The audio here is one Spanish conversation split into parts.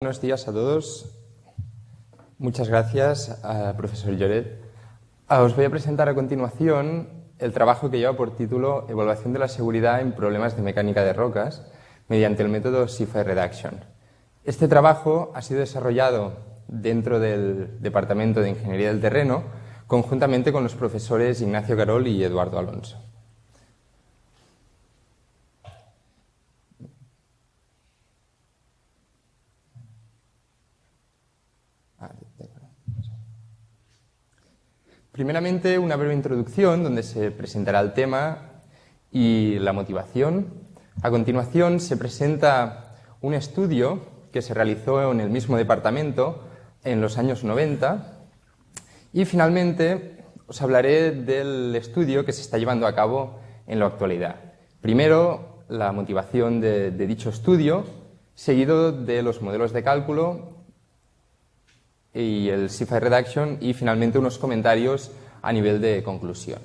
Buenos días a todos. Muchas gracias, profesor Lloret. Os voy a presentar a continuación el trabajo que lleva por título Evaluación de la seguridad en problemas de mecánica de rocas mediante el método CIFAR Reduction. Este trabajo ha sido desarrollado dentro del Departamento de Ingeniería del Terreno conjuntamente con los profesores Ignacio Carol y Eduardo Alonso. Primeramente, una breve introducción donde se presentará el tema y la motivación. A continuación, se presenta un estudio que se realizó en el mismo departamento en los años 90 y, finalmente, os hablaré del estudio que se está llevando a cabo en la actualidad. Primero, la motivación de dicho estudio, seguido de los modelos de cálculo y el CIFAR Reduction y finalmente unos comentarios a nivel de conclusión.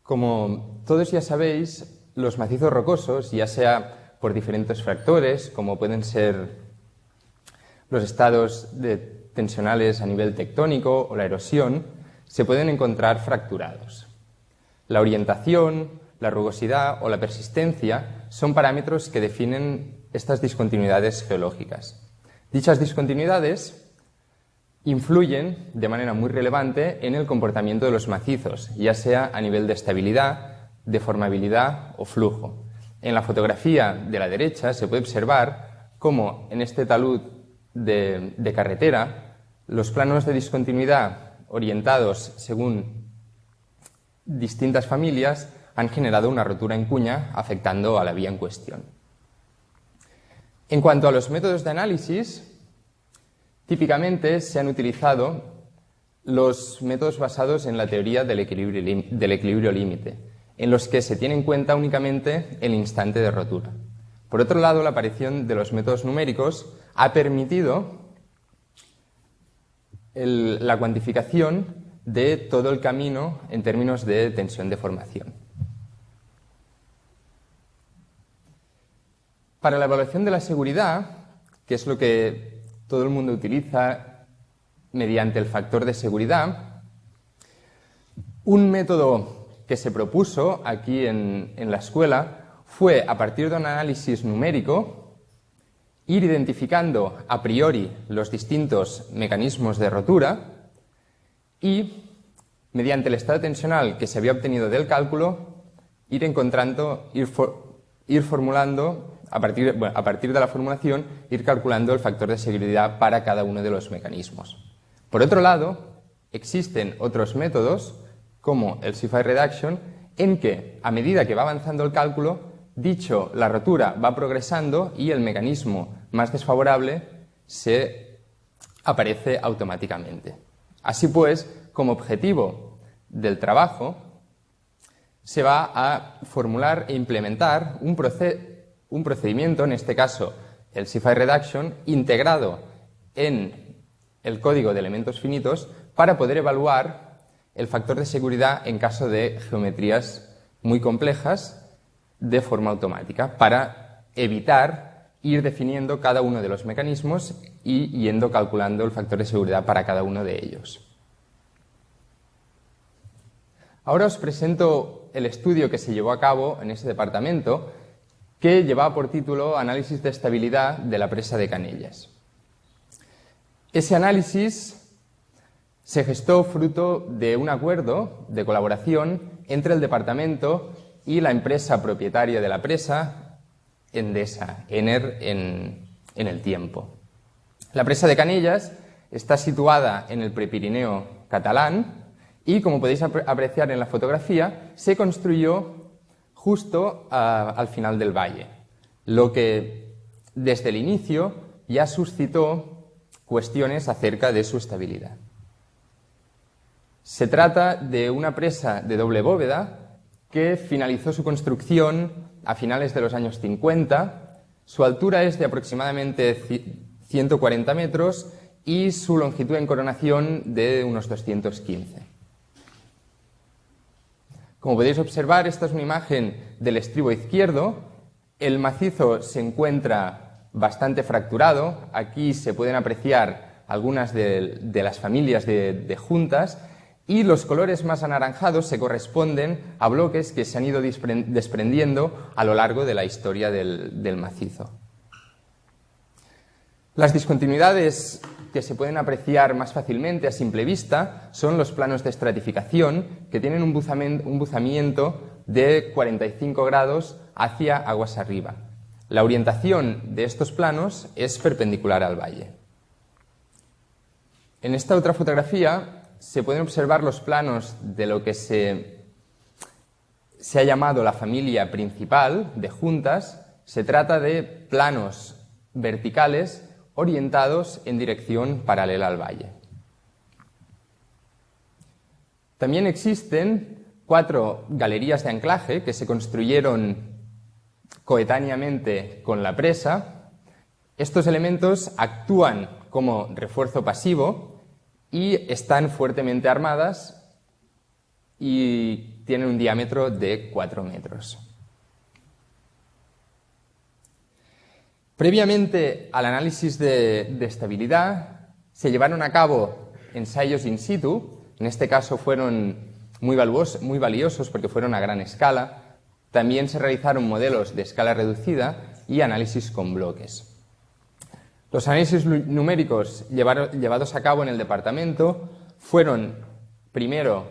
Como todos ya sabéis, los macizos rocosos, ya sea por diferentes factores, como pueden ser los estados tensionales a nivel tectónico o la erosión, se pueden encontrar fracturados. La orientación, la rugosidad o la persistencia son parámetros que definen estas discontinuidades geológicas. Dichas discontinuidades influyen de manera muy relevante en el comportamiento de los macizos, ya sea a nivel de estabilidad, deformabilidad o flujo. En la fotografía de la derecha se puede observar cómo en este talud de carretera los planos de discontinuidad orientados según distintas familias han generado una rotura en cuña afectando a la vía en cuestión. En cuanto a los métodos de análisis, típicamente se han utilizado los métodos basados en la teoría del equilibrio límite, en los que se tiene en cuenta únicamente el instante de rotura. Por otro lado, la aparición de los métodos numéricos ha permitido la cuantificación de todo el camino en términos de tensión de formación. Para la evaluación de la seguridad, que es lo que todo el mundo utiliza mediante el factor de seguridad, un método que se propuso aquí en la escuela fue, a partir de un análisis numérico, ir identificando a priori los distintos mecanismos de rotura y, mediante el estado tensional que se había obtenido del cálculo, ir formulando, a partir de la formulación, ir calculando el factor de seguridad para cada uno de los mecanismos. Por otro lado, existen otros métodos, como el CIFAR Reduction, en que, a medida que va avanzando el cálculo, la rotura va progresando y el mecanismo más desfavorable se aparece automáticamente. Así pues, como objetivo del trabajo, se va a formular e implementar un procedimiento, en este caso el CIFAR Reduction, integrado en el código de elementos finitos para poder evaluar el factor de seguridad en caso de geometrías muy complejas de forma automática, para evitar ir definiendo cada uno de los mecanismos y yendo calculando el factor de seguridad para cada uno de ellos. Ahora os presento el estudio que se llevó a cabo en ese departamento, que llevaba por título Análisis de estabilidad de la presa de Canellas. Ese análisis se gestó fruto de un acuerdo de colaboración entre el departamento y la empresa propietaria de la presa, Endesa, Ener en el tiempo. La presa de Canellas está situada en el Prepirineo catalán y, como podéis apreciar en la fotografía, se construyó justo al final del valle, lo que desde el inicio ya suscitó cuestiones acerca de su estabilidad. Se trata de una presa de doble bóveda que finalizó su construcción a finales de los años 50, su altura es de aproximadamente 140 metros y su longitud en coronación de unos 215. Como podéis observar, esta es una imagen del estribo izquierdo El macizo se encuentra bastante fracturado. Aquí se pueden apreciar algunas de las familias de juntas, y los colores más anaranjados se corresponden a bloques que se han ido desprendiendo a lo largo de la historia del macizo. Las discontinuidades que se pueden apreciar más fácilmente a simple vista son los planos de estratificación, que tienen un buzamiento de 45 grados hacia aguas arriba. La orientación de estos planos es perpendicular al valle. En esta otra fotografía se pueden observar los planos de lo que se ha llamado la familia principal de juntas. Se trata de planos verticales orientados en dirección paralela al valle. También existen 4 galerías de anclaje que se construyeron coetáneamente con la presa. Estos elementos actúan como refuerzo pasivo y están fuertemente armadas y tienen un diámetro de 4 metros. Previamente al análisis de estabilidad, se llevaron a cabo ensayos in situ. En este caso fueron muy valiosos porque fueron a gran escala. También se realizaron modelos de escala reducida y análisis con bloques. Los análisis numéricos llevados a cabo en el departamento fueron primero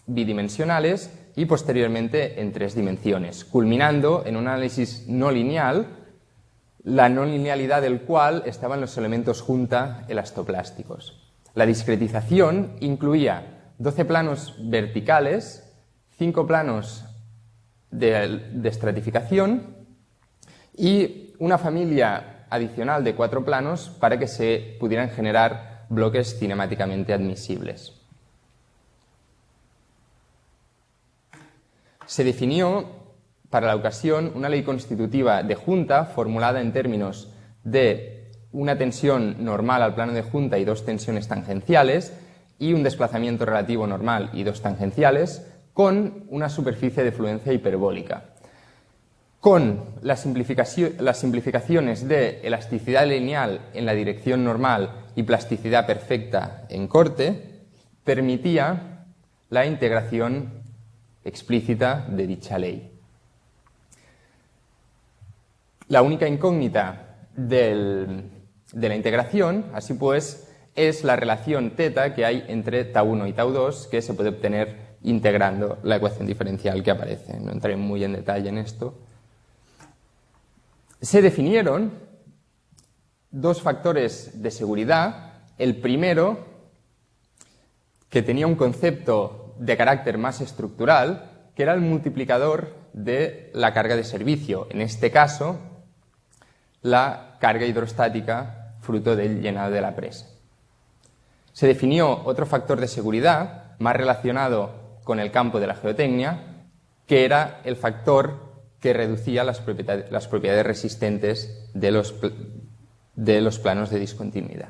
bidimensionales y posteriormente en 3 dimensiones, culminando en un análisis no lineal, la no linealidad del cual estaban los elementos junta elastoplásticos. La discretización incluía 12 planos verticales, 5 planos de estratificación y una familia adicional de 4 planos para que se pudieran generar bloques cinemáticamente admisibles. Se definió para la ocasión una ley constitutiva de junta formulada en términos de una tensión normal al plano de junta y 2 tensiones tangenciales y un desplazamiento relativo normal y 2 tangenciales con una superficie de fluencia hiperbólica. Con las simplificaciones de elasticidad lineal en la dirección normal y plasticidad perfecta en corte, permitía la integración explícita de dicha ley. La única incógnita de la integración, así pues, es la relación θ que hay entre τ1 y τ2, que se puede obtener integrando la ecuación diferencial que aparece. No entraré muy en detalle en esto. Se definieron 2 factores de seguridad. El primero, que tenía un concepto de carácter más estructural, que era el multiplicador de la carga de servicio. En este caso, la carga hidrostática fruto del llenado de la presa. Se definió otro factor de seguridad más relacionado con el campo de la geotecnia, que era el factor que reducía las propiedades resistentes de los planos de discontinuidad.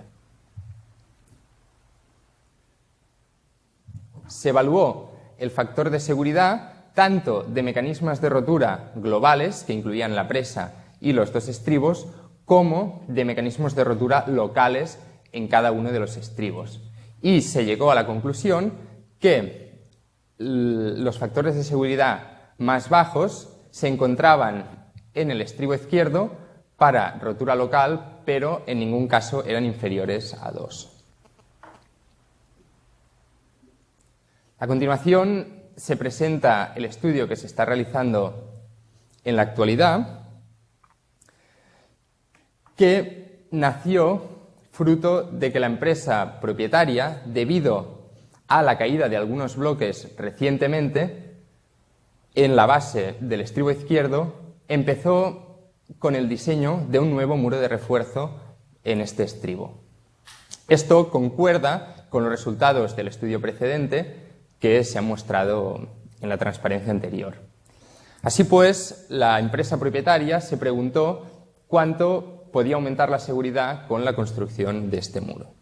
Se evaluó el factor de seguridad tanto de mecanismos de rotura globales, que incluían la presa y los 2 estribos, como de mecanismos de rotura locales en cada uno de los estribos. Y se llegó a la conclusión que los factores de seguridad más bajos se encontraban en el estribo izquierdo para rotura local, pero en ningún caso eran inferiores a 2. A continuación se presenta el estudio que se está realizando en la actualidad, que nació fruto de que la empresa propietaria, debido a la caída de algunos bloques recientemente, en la base del estribo izquierdo, empezó con el diseño de un nuevo muro de refuerzo en este estribo. Esto concuerda con los resultados del estudio precedente que se han mostrado en la transparencia anterior. Así pues, la empresa propietaria se preguntó cuánto podía aumentar la seguridad con la construcción de este muro.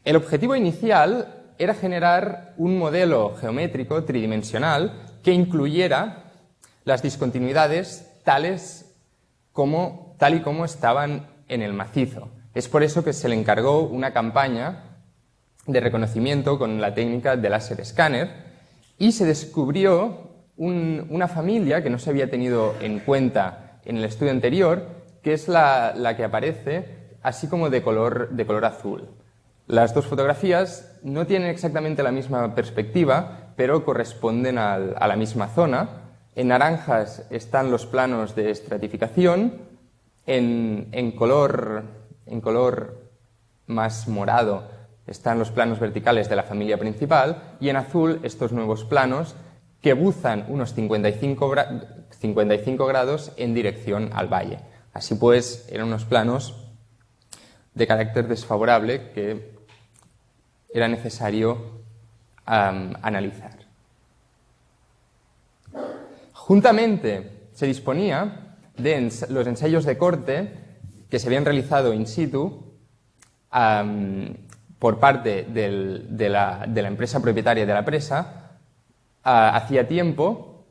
El objetivo inicial era generar un modelo geométrico tridimensional que incluyera las discontinuidades tal y como estaban en el macizo. Es por eso que se le encargó una campaña de reconocimiento con la técnica de láser escáner y se descubrió una familia que no se había tenido en cuenta en el estudio anterior, que es la que aparece así como de color azul. Las dos fotografías no tienen exactamente la misma perspectiva, pero corresponden a la misma zona. En naranjas están los planos de estratificación, en color más morado están los planos verticales de la familia principal y en azul estos nuevos planos que buzan unos 55 grados en dirección al valle. Así pues, eran unos planos de carácter desfavorable que era necesario analizar. Juntamente se disponía de los ensayos de corte que se habían realizado in situ por parte de la empresa propietaria de la presa hacía tiempo,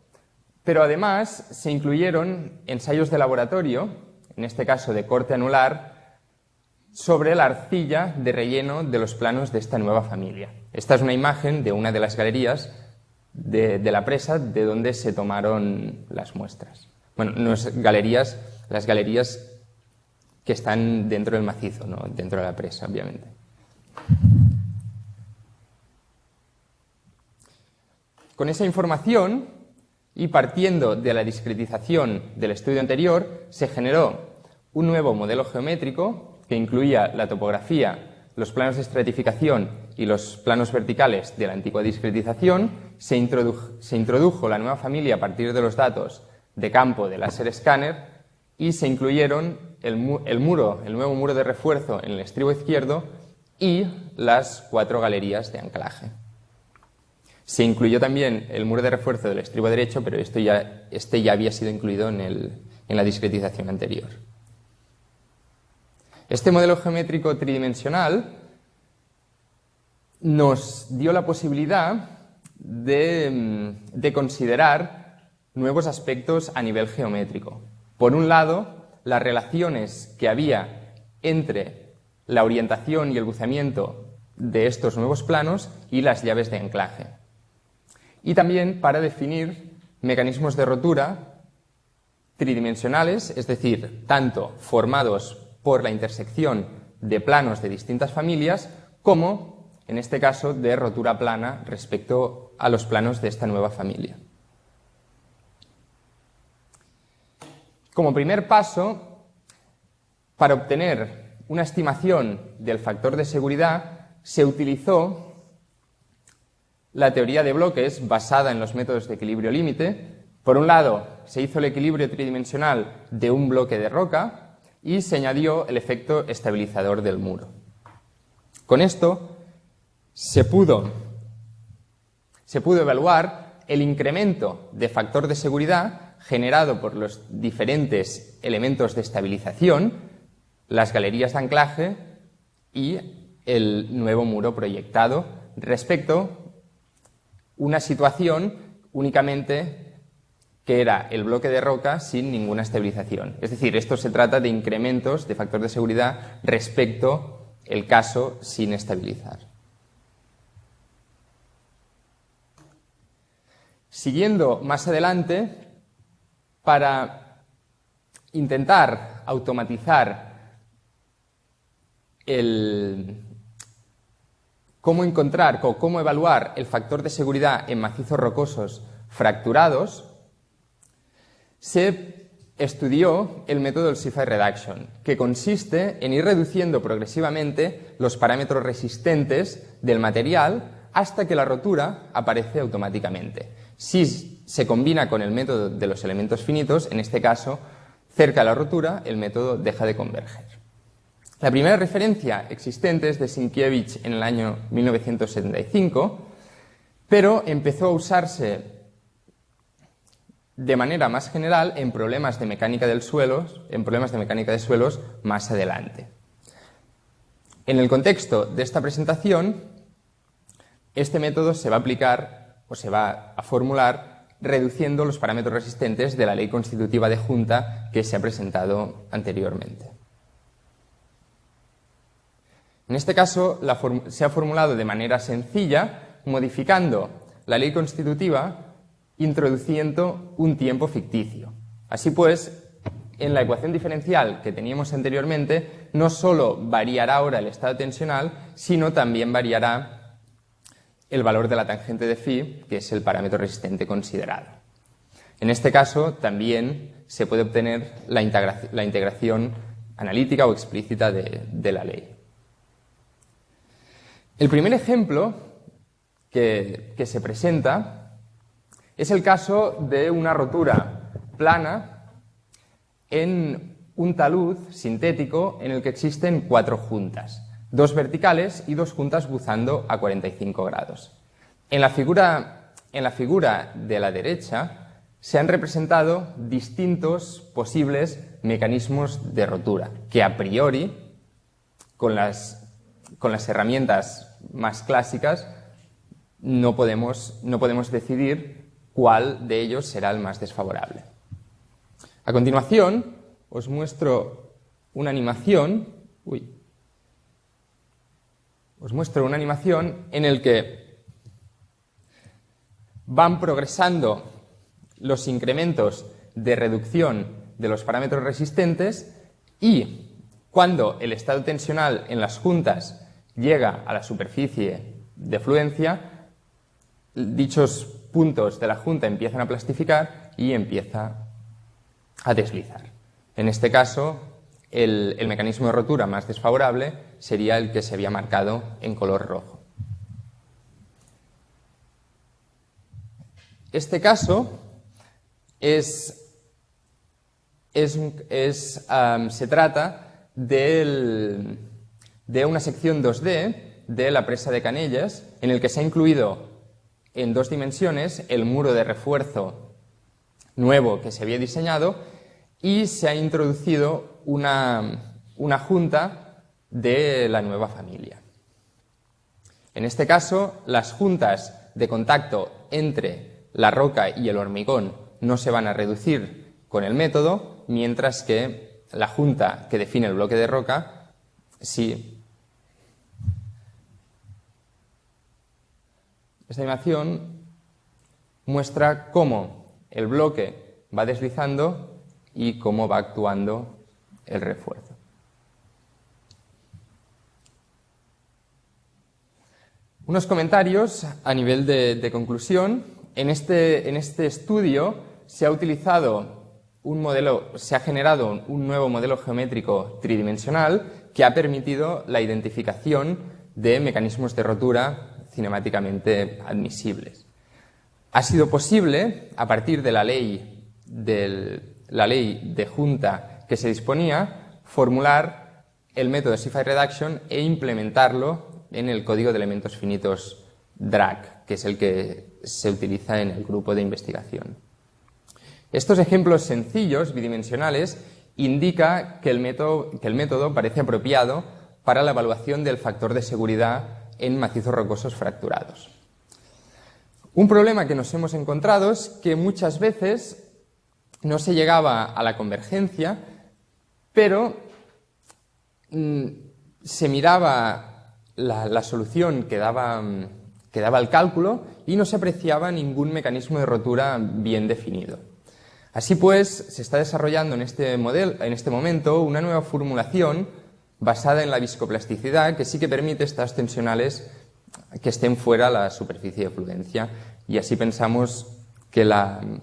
pero además se incluyeron ensayos de laboratorio, en este caso de corte anular, sobre la arcilla de relleno de los planos de esta nueva familia. Esta es una imagen de una de las galerías de la presa de donde se tomaron las muestras. Bueno, no es galerías, las galerías que están dentro del macizo, ¿no? Dentro de la presa, obviamente. Con esa información y partiendo de la discretización del estudio anterior, se generó un nuevo modelo geométrico que incluía la topografía, los planos de estratificación y los planos verticales de la antigua discretización. Se introdujo la nueva familia a partir de los datos de campo de láser escáner y se incluyeron el nuevo muro de refuerzo en el estribo izquierdo y las 4 galerías de anclaje. Se incluyó también el muro de refuerzo del estribo derecho, pero este ya había sido incluido en la discretización anterior. Este modelo geométrico tridimensional nos dio la posibilidad de considerar nuevos aspectos a nivel geométrico. Por un lado, las relaciones que había entre la orientación y el buceamiento de estos nuevos planos y las llaves de anclaje. Y también para definir mecanismos de rotura tridimensionales, es decir, tanto formados por la intersección de planos de distintas familias, como, en este caso, de rotura plana respecto a los planos de esta nueva familia. Como primer paso, para obtener una estimación del factor de seguridad, se utilizó la teoría de bloques basada en los métodos de equilibrio límite. Por un lado, se hizo el equilibrio tridimensional de un bloque de roca y se añadió el efecto estabilizador del muro. Con esto se pudo evaluar el incremento de factor de seguridad generado por los diferentes elementos de estabilización, las galerías de anclaje y el nuevo muro proyectado respecto a una situación únicamente que era el bloque de roca sin ninguna estabilización. Es decir, esto se trata de incrementos de factor de seguridad respecto al caso sin estabilizar. Siguiendo más adelante, para intentar automatizar cómo encontrar o cómo evaluar el factor de seguridad en macizos rocosos fracturados, se estudió el método del CIFI Reduction, que consiste en ir reduciendo progresivamente los parámetros resistentes del material hasta que la rotura aparece automáticamente. Si se combina con el método de los elementos finitos, en este caso, cerca de la rotura, el método deja de converger. La primera referencia existente es de Sienkiewicz en el año 1975, pero empezó a usarse de manera más general en problemas de mecánica de suelos más adelante. En el contexto de esta presentación, este método se va a aplicar o se va a formular reduciendo los parámetros resistentes de la ley constitutiva de junta que se ha presentado anteriormente. En este caso, se ha formulado de manera sencilla, modificando la ley constitutiva, introduciendo un tiempo ficticio. Así pues, en la ecuación diferencial que teníamos anteriormente, no solo variará ahora el estado tensional, sino también variará el valor de la tangente de phi, que es el parámetro resistente considerado. En este caso, también se puede obtener la integración analítica o explícita de la ley. El primer ejemplo que se presenta es el caso de una rotura plana en un talud sintético en el que existen 4 juntas, 2 verticales y 2 juntas buzando a 45 grados. En la figura de la derecha se han representado distintos posibles mecanismos de rotura que a priori, con las herramientas más clásicas, no podemos decidir cuál de ellos será el más desfavorable. A continuación, os muestro una animación en la que van progresando los incrementos de reducción de los parámetros resistentes y cuando el estado tensional en las juntas llega a la superficie de fluencia, dichos puntos de la junta empiezan a plastificar y empieza a deslizar. En este caso, el mecanismo de rotura más desfavorable sería el que se había marcado en color rojo. Este caso se trata de una sección 2D de la presa de Canellas, en el que se ha incluido en 2 dimensiones el muro de refuerzo nuevo que se había diseñado y se ha introducido una junta de la nueva familia. En este caso, las juntas de contacto entre la roca y el hormigón no se van a reducir con el método, mientras que la junta que define el bloque de roca sí. Esta animación muestra cómo el bloque va deslizando y cómo va actuando el refuerzo. Unos comentarios a nivel de conclusión. En este estudio se ha utilizado se ha generado un nuevo modelo geométrico tridimensional que ha permitido la identificación de mecanismos de rotura cinemáticamente admisibles. Ha sido posible, a partir de la ley de junta que se disponía, formular el método CIFI Reduction e implementarlo en el código de elementos finitos DRAC, que es el que se utiliza en el grupo de investigación. Estos ejemplos sencillos, bidimensionales, indican que el método parece apropiado para la evaluación del factor de seguridad en macizos rocosos fracturados. Un problema que nos hemos encontrado es que muchas veces no se llegaba a la convergencia, pero se miraba la solución que daba el cálculo y no se apreciaba ningún mecanismo de rotura bien definido. Así pues, se está desarrollando en este momento una nueva formulación basada en la viscoplasticidad que sí que permite estados tensionales que estén fuera de la superficie de fluencia, y así pensamos que el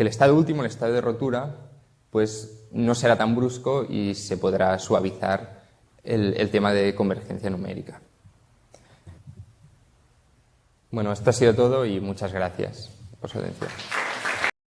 estado último, el estado de rotura, pues no será tan brusco y se podrá suavizar el tema de convergencia numérica. Bueno, esto ha sido todo y muchas gracias por su atención.